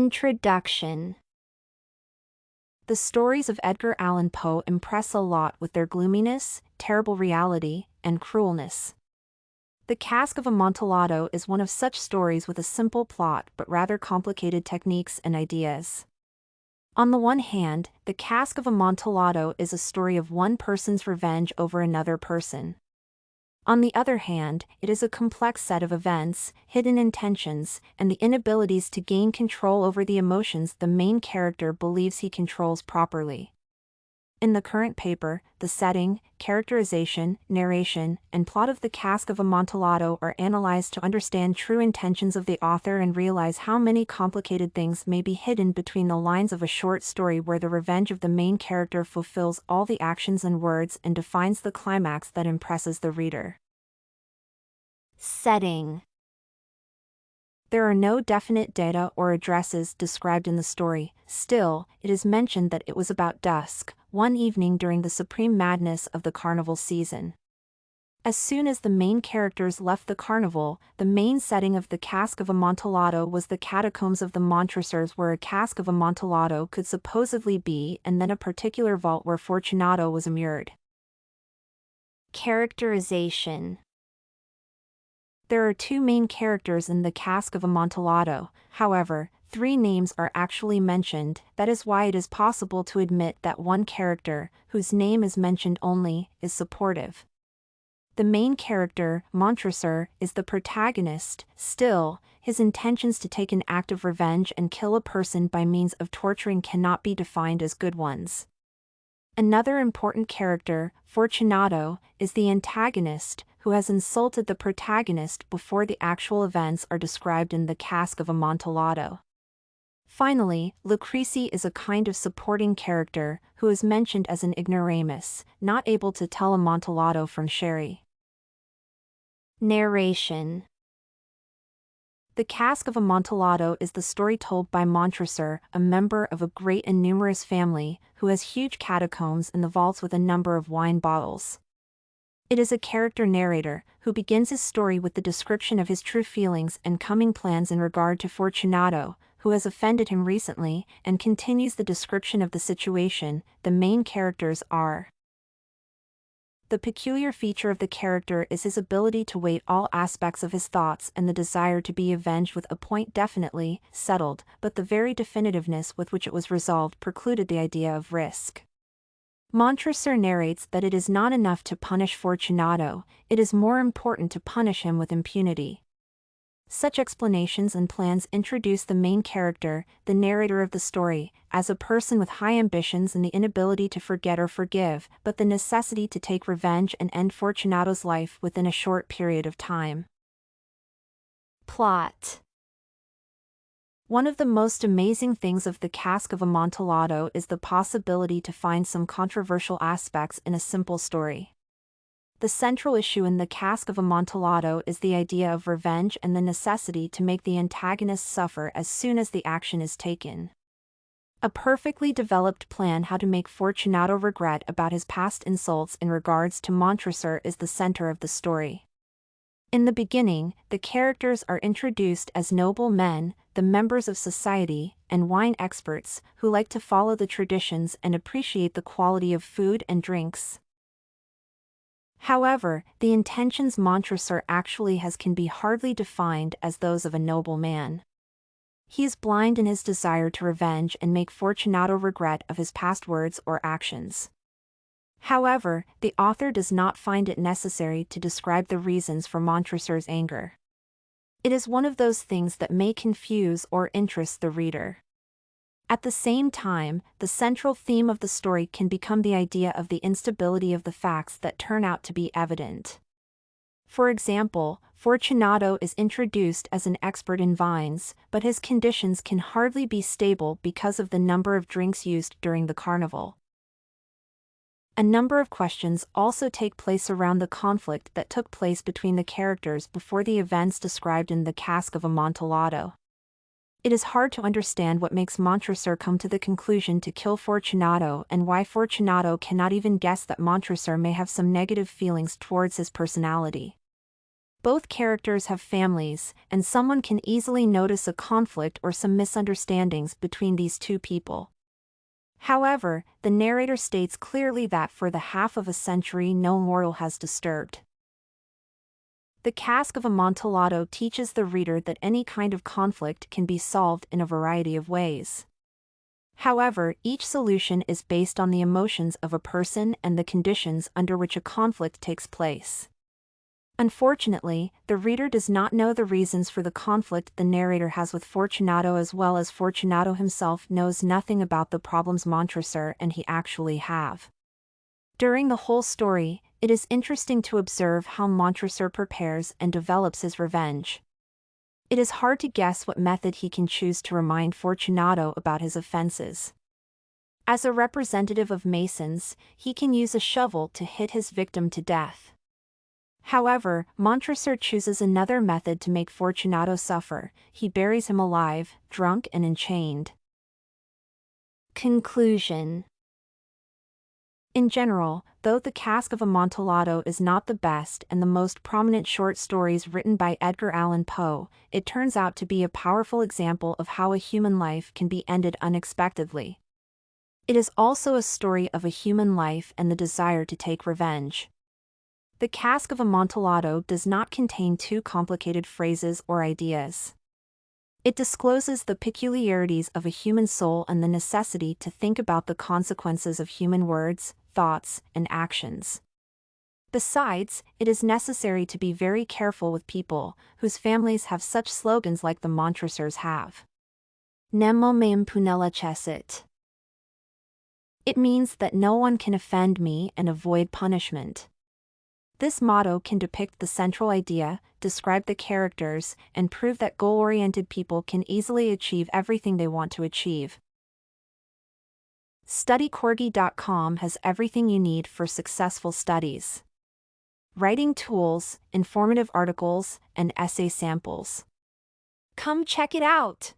Introduction. The stories of Edgar Allan Poe impress a lot with their gloominess, terrible reality, and cruelness. The Cask of Amontillado is one of such stories with a simple plot but rather complicated techniques and ideas. On the one hand, the Cask of Amontillado is a story of one person's revenge over another person. On the other hand, it is a complex set of events, hidden intentions, and the inabilities to gain control over the emotions the main character believes he controls properly. In the current paper, the setting, characterization, narration, and plot of the Cask of Amontillado are analyzed to understand true intentions of the author and realize how many complicated things may be hidden between the lines of a short story where the revenge of the main character fulfills all the actions and words and defines the climax that impresses the reader. Setting. There are no definite data or addresses described in the story. Still, it is mentioned that it was about dusk, one evening during the supreme madness of the carnival season. As soon as the main characters left the carnival, the main setting of the Cask of Amontillado was the catacombs of the Montresors, where a cask of Amontillado could supposedly be, and then a particular vault where Fortunato was immured. Characterization. There are two main characters in the Cask of Amontillado. However, three names are actually mentioned. That is why it is possible to admit that one character, whose name is mentioned only, is supportive. The main character, Montresor, is the protagonist. Still, his intentions to take an act of revenge and kill a person by means of torturing cannot be defined as good ones. Another important character, Fortunato, is the antagonist, who has insulted the protagonist before the actual events are described in the Cask of Amontillado. Finally, Lucrece is a kind of supporting character, who is mentioned as an ignoramus, not able to tell Amontillado from sherry. Narration. The Cask of Amontillado is the story told by Montresor, a member of a great and numerous family, who has huge catacombs in the vaults with a number of wine bottles. It is a character narrator, who begins his story with the description of his true feelings and coming plans in regard to Fortunato, who has offended him recently, and continues the description of the situation. The main characters are. The peculiar feature of the character is his ability to weight all aspects of his thoughts and the desire to be avenged with a point definitely settled, but the very definitiveness with which it was resolved precluded the idea of risk. Montresor narrates that it is not enough to punish Fortunato, it is more important to punish him with impunity. Such explanations and plans introduce the main character, the narrator of the story, as a person with high ambitions and the inability to forget or forgive, but the necessity to take revenge and end Fortunato's life within a short period of time. Plot. One of the most amazing things of the Cask of Amontillado is the possibility to find some controversial aspects in a simple story. The central issue in the Cask of Amontillado is the idea of revenge and the necessity to make the antagonist suffer as soon as the action is taken. A perfectly developed plan how to make Fortunato regret about his past insults in regards to Montresor is the center of the story. In the beginning, the characters are introduced as noble men, the members of society, and wine experts, who like to follow the traditions and appreciate the quality of food and drinks. However, the intentions Montresor actually has can be hardly defined as those of a noble man. He is blind in his desire to revenge and make Fortunato regret of his past words or actions. However, the author does not find it necessary to describe the reasons for Montresor's anger. It is one of those things that may confuse or interest the reader. At the same time, the central theme of the story can become the idea of the instability of the facts that turn out to be evident. For example, Fortunato is introduced as an expert in vines, but his conditions can hardly be stable because of the number of drinks used during the carnival. A number of questions also take place around the conflict that took place between the characters before the events described in the Cask of Amontillado. It is hard to understand what makes Montresor come to the conclusion to kill Fortunato and why Fortunato cannot even guess that Montresor may have some negative feelings towards his personality. Both characters have families, and someone can easily notice a conflict or some misunderstandings between these two people. However, the narrator states clearly that for the half of a century no mortal has disturbed. The Cask of Amontillado teaches the reader that any kind of conflict can be solved in a variety of ways. However, each solution is based on the emotions of a person and the conditions under which a conflict takes place. Unfortunately, the reader does not know the reasons for the conflict the narrator has with Fortunato, as well as Fortunato himself knows nothing about the problems Montresor and he actually have. During the whole story, it is interesting to observe how Montresor prepares and develops his revenge. It is hard to guess what method he can choose to remind Fortunato about his offenses. As a representative of Masons, he can use a shovel to hit his victim to death. However, Montresor chooses another method to make Fortunato suffer. He buries him alive, drunk and enchained. Conclusion. In general, though The Cask of Amontillado is not the best and the most prominent short stories written by Edgar Allan Poe, it turns out to be a powerful example of how a human life can be ended unexpectedly. It is also a story of a human life and the desire to take revenge. The Cask of Amontillado does not contain too complicated phrases or ideas. It discloses the peculiarities of a human soul and the necessity to think about the consequences of human words, thoughts, and actions. Besides, it is necessary to be very careful with people whose families have such slogans like the Montresors have. Nemo me impunella cessit. It means that no one can offend me and avoid punishment. This motto can depict the central idea, describe the characters, and prove that goal-oriented people can easily achieve everything they want to achieve. StudyCorgi.com has everything you need for successful studies. Writing tools, informative articles, and essay samples. Come check it out!